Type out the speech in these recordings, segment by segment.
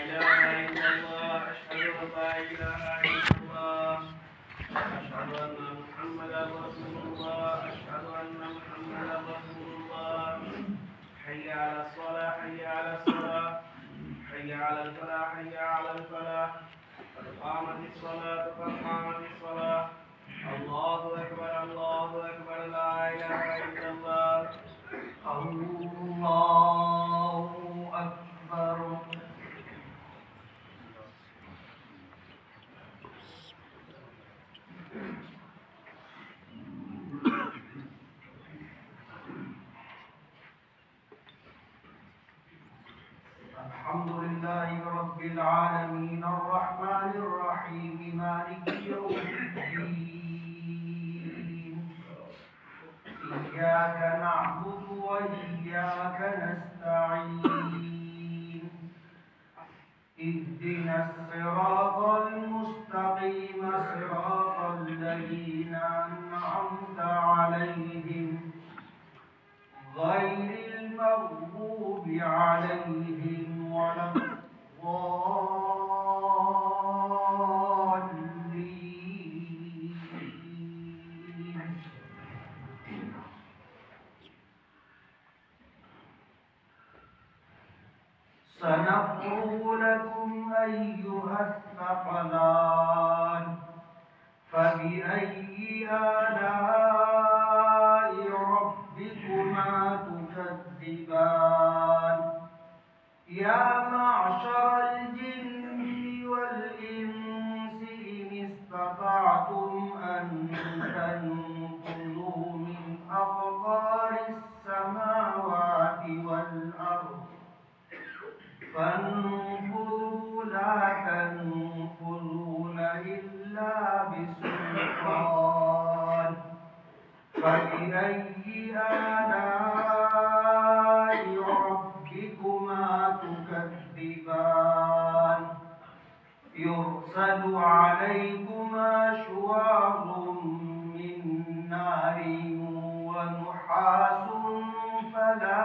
إله إلا الله أشهد أن لا إله إلا الله أشهد أن محمدا رسول الله أشهد أن محمدا رسول الله حي على الصلاة حي على الصلاة حي على الفلاح حي على الفلاح قد قامت الصلاة قد قامت الصلاة الله أكبر لا إله إلا الله الله أكبر. الحمد لله رب العالمين الرحمن الرحيم مالك يوم الدين إياك نعبد وإياك نستعين اهدنا الصراط المستقيم صراط الذين أنعمت عليهم غير المغضوب عليهم ولا الضالين. سنفرغ لكم أيها الثقلان فبأي آلاء ربكما تكذبان يا معشر الجن والإنس إن استطعتم أن تنفذوا من أقطار السماوات والأرض فانفذوا لا تنفذون إلا بسلطان فبأي آلاء ربكما تكذبان يرسل عليكما شواظ من نار ونحاس فلا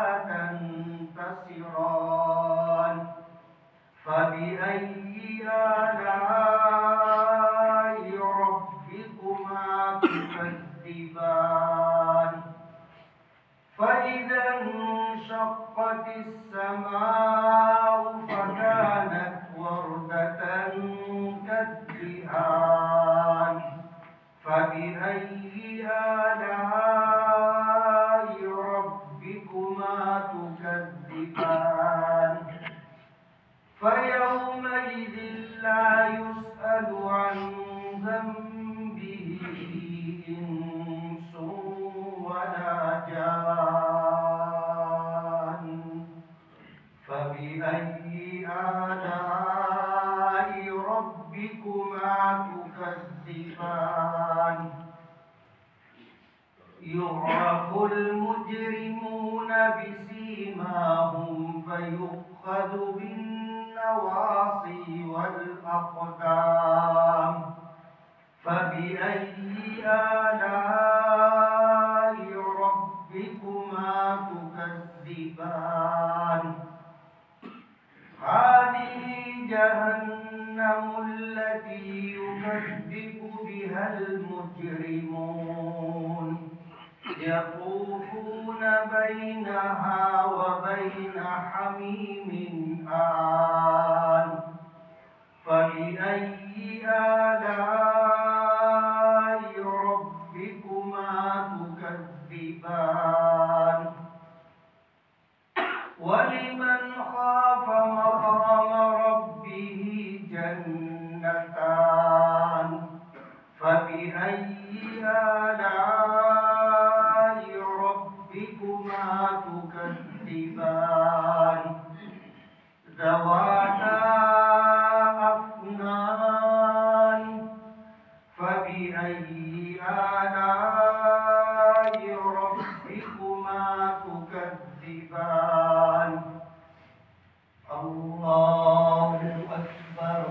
تنتصران فبأي آلاء ربكما تكذبان فإذا انشقت السماء فكانت وردة كالدهان فبأي آلاء ربكما تكذبان فيومئذ لا يسأل عن ذنبه إنس ولا جان فبأي آلاء ربكما تكذبان يعرف المجرمون بسيماهم فيؤخذ بالنواصي والأقدام فبأي آلاء ربكما تكذبان هذه جهنم التي يكذب بها المجرمون يطوفون بينها وبين حميم آن فبأي آلاء ربكما تكذبان ولمن خاف مقام ربه جنتان فبأي آلاء ربكما تكذبان ذواتا أفنان فبأي آلاء ربكما تكذبان الله أكبر.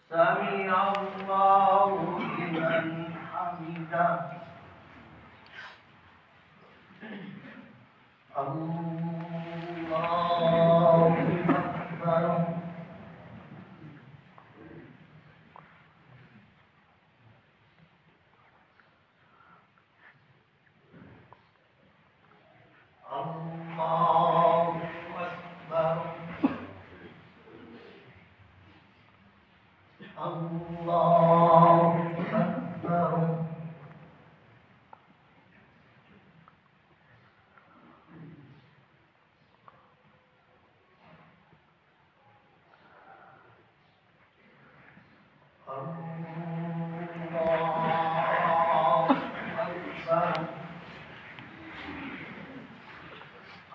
سمع الله لمن حمده. حمده الله أكبر الله أكبر الله أكبر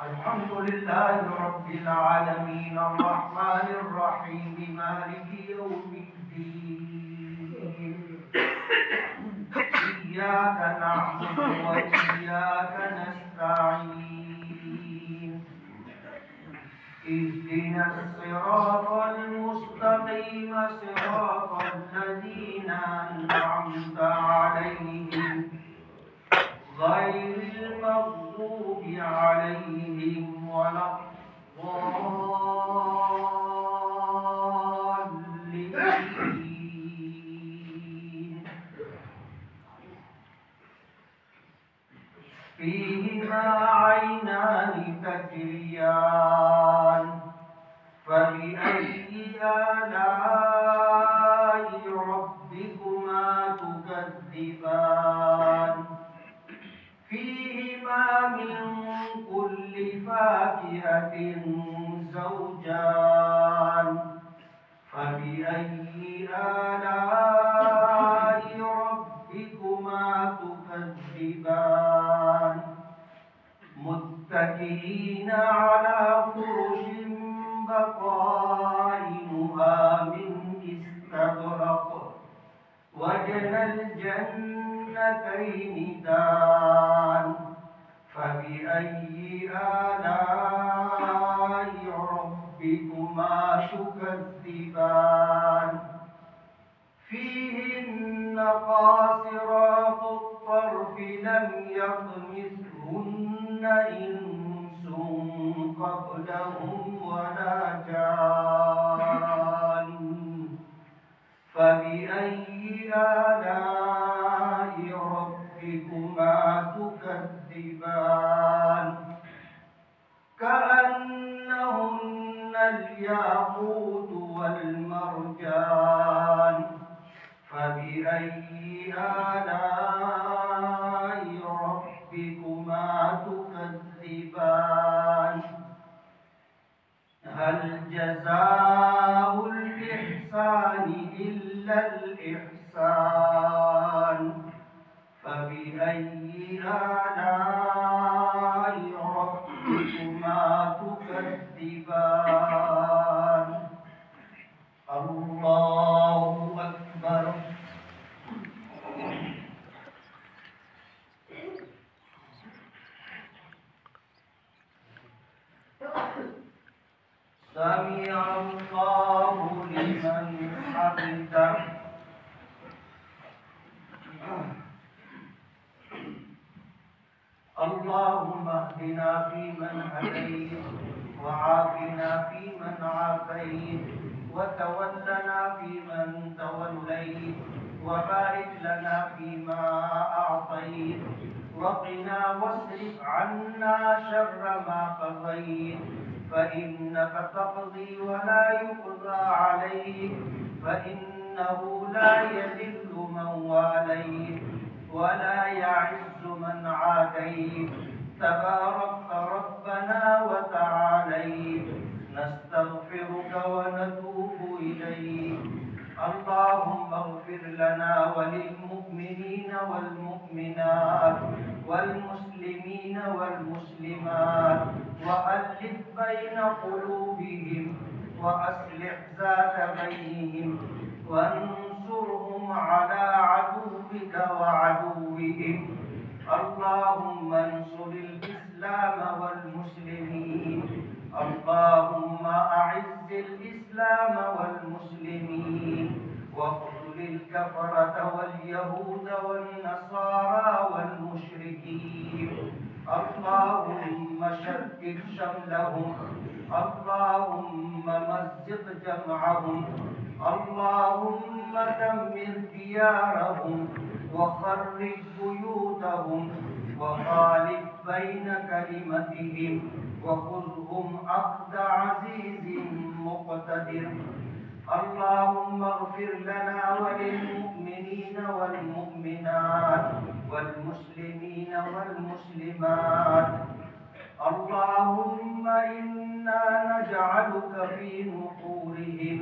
الحمد لله رب العالمين الرحمن الرحيم مالك يوم الدين إياك نعبد وإياك نستعين اهدنا الصراط المستقيم صراط الذين أنعمت عليهم غير المغضوب عليهم ولا الضالين فيهما عينان تجريان فبأي آلاء ربكما تكذبان فيهما من كل فاكهة زوجان فبأي آلاء ربكما تكذبان متكئين على فرش بطائنها من استبرق وجنى الجنتين دان فبأي آلاء ربكما تكذبان فيهن قاصرات الطرف لم يطمثهن إنس قبلهم ولا جان فبأي آلاء ربكما تكذبان كأنهن الياقوت والمرجان فبأي آلاء ربكما تكذبان هل جزاء الإحسان إلا الإحسان فبأي آلاء ربكما تكذبان الله أكبر سمع الله لمن حمده اللهم اهدنا فيمن هديت وعافنا فيمن عافيت وتولنا فيمن توليت وبارك لنا فيما أعطيت وقنا واصرف عنا شر ما قضيت فإنك تقضي ولا يقضى عليك فإنه لا يذل من واليت ولا يعز من عاديت تباركت ربنا وتعاليت نستغفرك ونتوب إليك اللهم اغفر لنا وللمؤمنين والمؤمنات والمسلمين والمسلمات وألف بين قلوبهم وأصلح ذات بينهم وانصرهم على عدوك وعدوهم اللهم انصر الإسلام والمسلمين اللهم أعز الإسلام والمسلمين واخذل للكفرة واليهود والنصارى والمشركين. اللهم شتت شملهم، اللهم مزق جمعهم، اللهم دمر ديارهم وخرب بيوتهم وخالف بين كلمتهم وخذهم أخذ عزيز مقتدر. اللهم اغفر لنا وللمؤمنين والمؤمنات والمسلمين والمسلمات. اللهم إنا نجعلك في نحورهم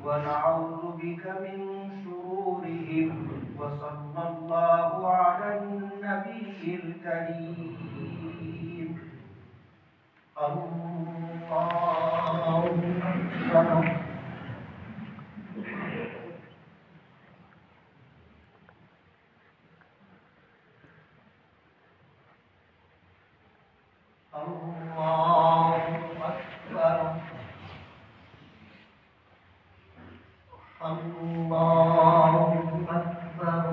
ونعوذ بك من شرورهم. وصلى الله على النبي الكريم. الله أكبر. الله أكبر. الله أكبر.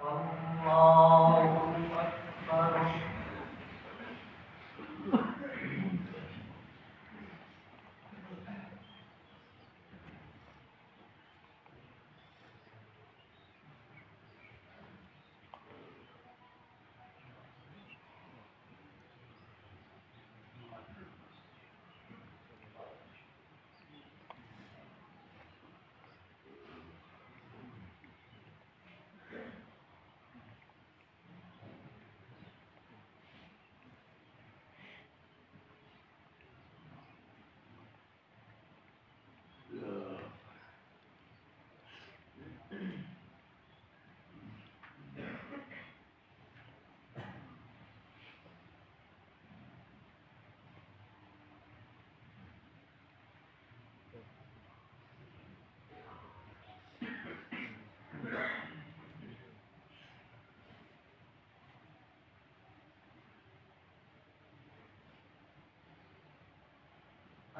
الله أكبر.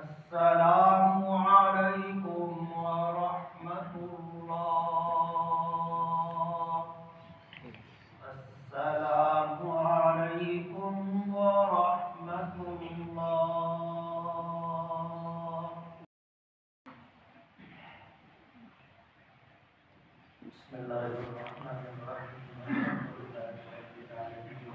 السلام عليكم ورحمة الله. السلام عليكم ورحمة الله. بسم الله الرحمن الرحيم. الحمد لله رب العالمين.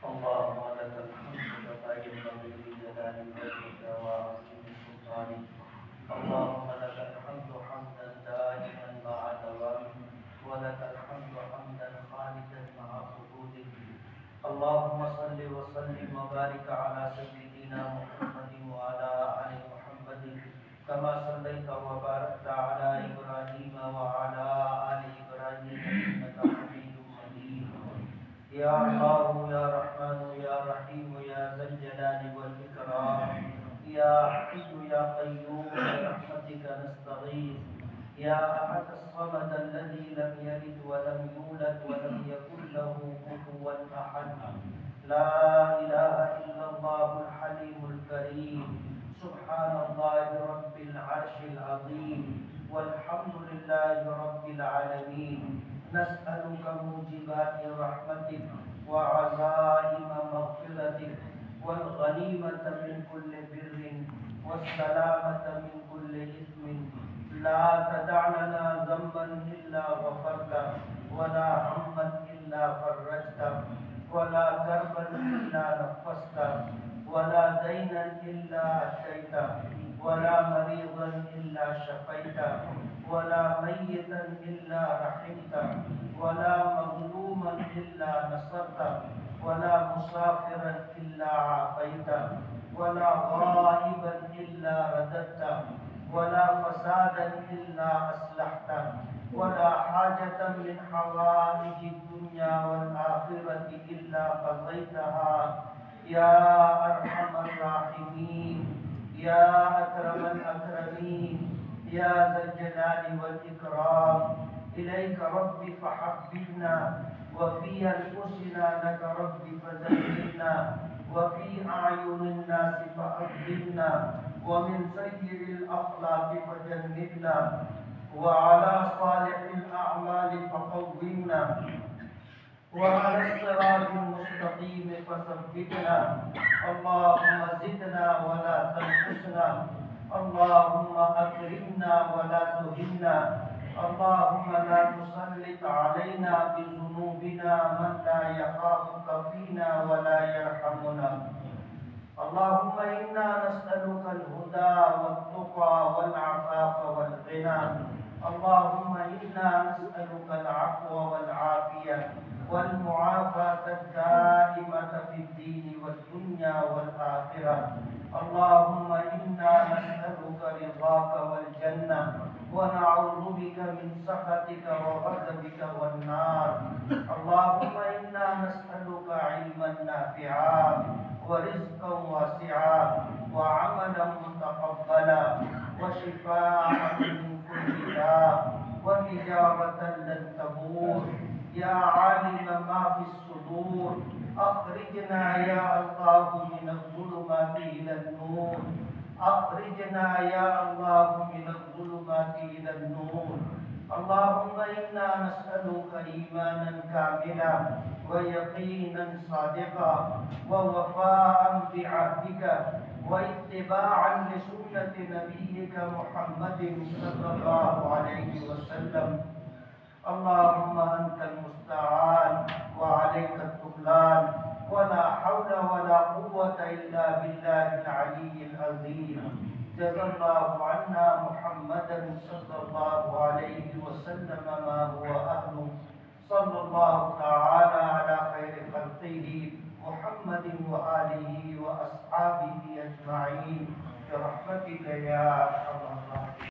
اللهم لك الحمد كما ينبغي لجلال وجهك وعظيم سلطانك. اللهم لك الحمد حمدا دائما مع دوامه، ولك الحمد حمدا خالدا مع حدوده. اللهم صل وسلم وبارك على سيدنا محمد وعلى آل محمد كما صليت وباركت على إبراهيم وعلى آل إبراهيم إنك حميد مجيد. يا الله يا رحمن يا رحيم يا ذا الجلال والإكرام، يا حي يا قيوم برحمتك نستغيث. يا أحد الصمد الذي لم يلد ولم يولد ولم يكن له كفوا أحد. لا إله إلا الله الحليم الكريم. سبحان الله رب العرش العظيم، والحمد لله رب العالمين. نسألك موجبات رحمتك وعزائم مغفرتك والغنيمة من كل بر والسلامة من كل إثم. لا تدع لنا ذنبا إلا غفرته، ولا هما إلا فرجته، ولا كربا إلا نفسته، ولا دينا إلا أتيته، ولا مريضا إلا شفيته، ولا ميتا إلا رحمته، ولا مظلوما إلا نصرته، ولا مسافرا إلا عافيته، ولا غائبا إلا رددته، ولا فسادا إلا أصلحته، ولا حاجة من حوائج الدنيا والآخرة إلا قضيتها يا أرحم الراحمين، يا أكرم الأكرمين، يا ذا الجلال والإكرام. إليك ربي فحببنا وفي أنفسنا لك رب فذكرنا وفي أعين الناس فأكرمنا ومن سير الأخلاق فجنبنا وعلى صالح الأعمال فقومنا وعلى الصراط المستقيم فثبتنا اللهم زدنا ولا تنقصنا اللهم أكرمنا ولا تهنا اللهم لا تسلط علينا بذنوبنا من لا يخافك فينا ولا يرحمنا اللهم إنا نسألك الهدى والتقى والعفاف والغنى اللهم إنا نسألك العفو والعافية والمعافاة الدائمة في الدين والدنيا والآخرة اللهم إنا نسألك رضاك والجنة ونعوذ بك من سخطك وغضبك والنار اللهم إنا نسألك علما نافعا ورزقا واسعا وعملا متقبلا وشفاء من كل داء وإجابة لن تبور يا عالم ما في الصدور أخرجنا يا الله من الظلمات إلى النور أخرجنا يا الله من الظلمات إلى النور اللهم إنا نسألك إيمانا كاملا ويقينا صادقا ووفاء بعهدك واتباعا لسنة نبيك محمد صلى الله عليه وسلم اللهم أنت المستعان وعليك التكلان ولا حول ولا قوة إلا بالله العلي العظيم جزا الله عنا محمدا صلى الله عليه وسلم ما هو أهله صلى الله تعالى على خير خلقه محمد وآله وأصحابه أجمعين برحمتك يا أرحم الراحمين.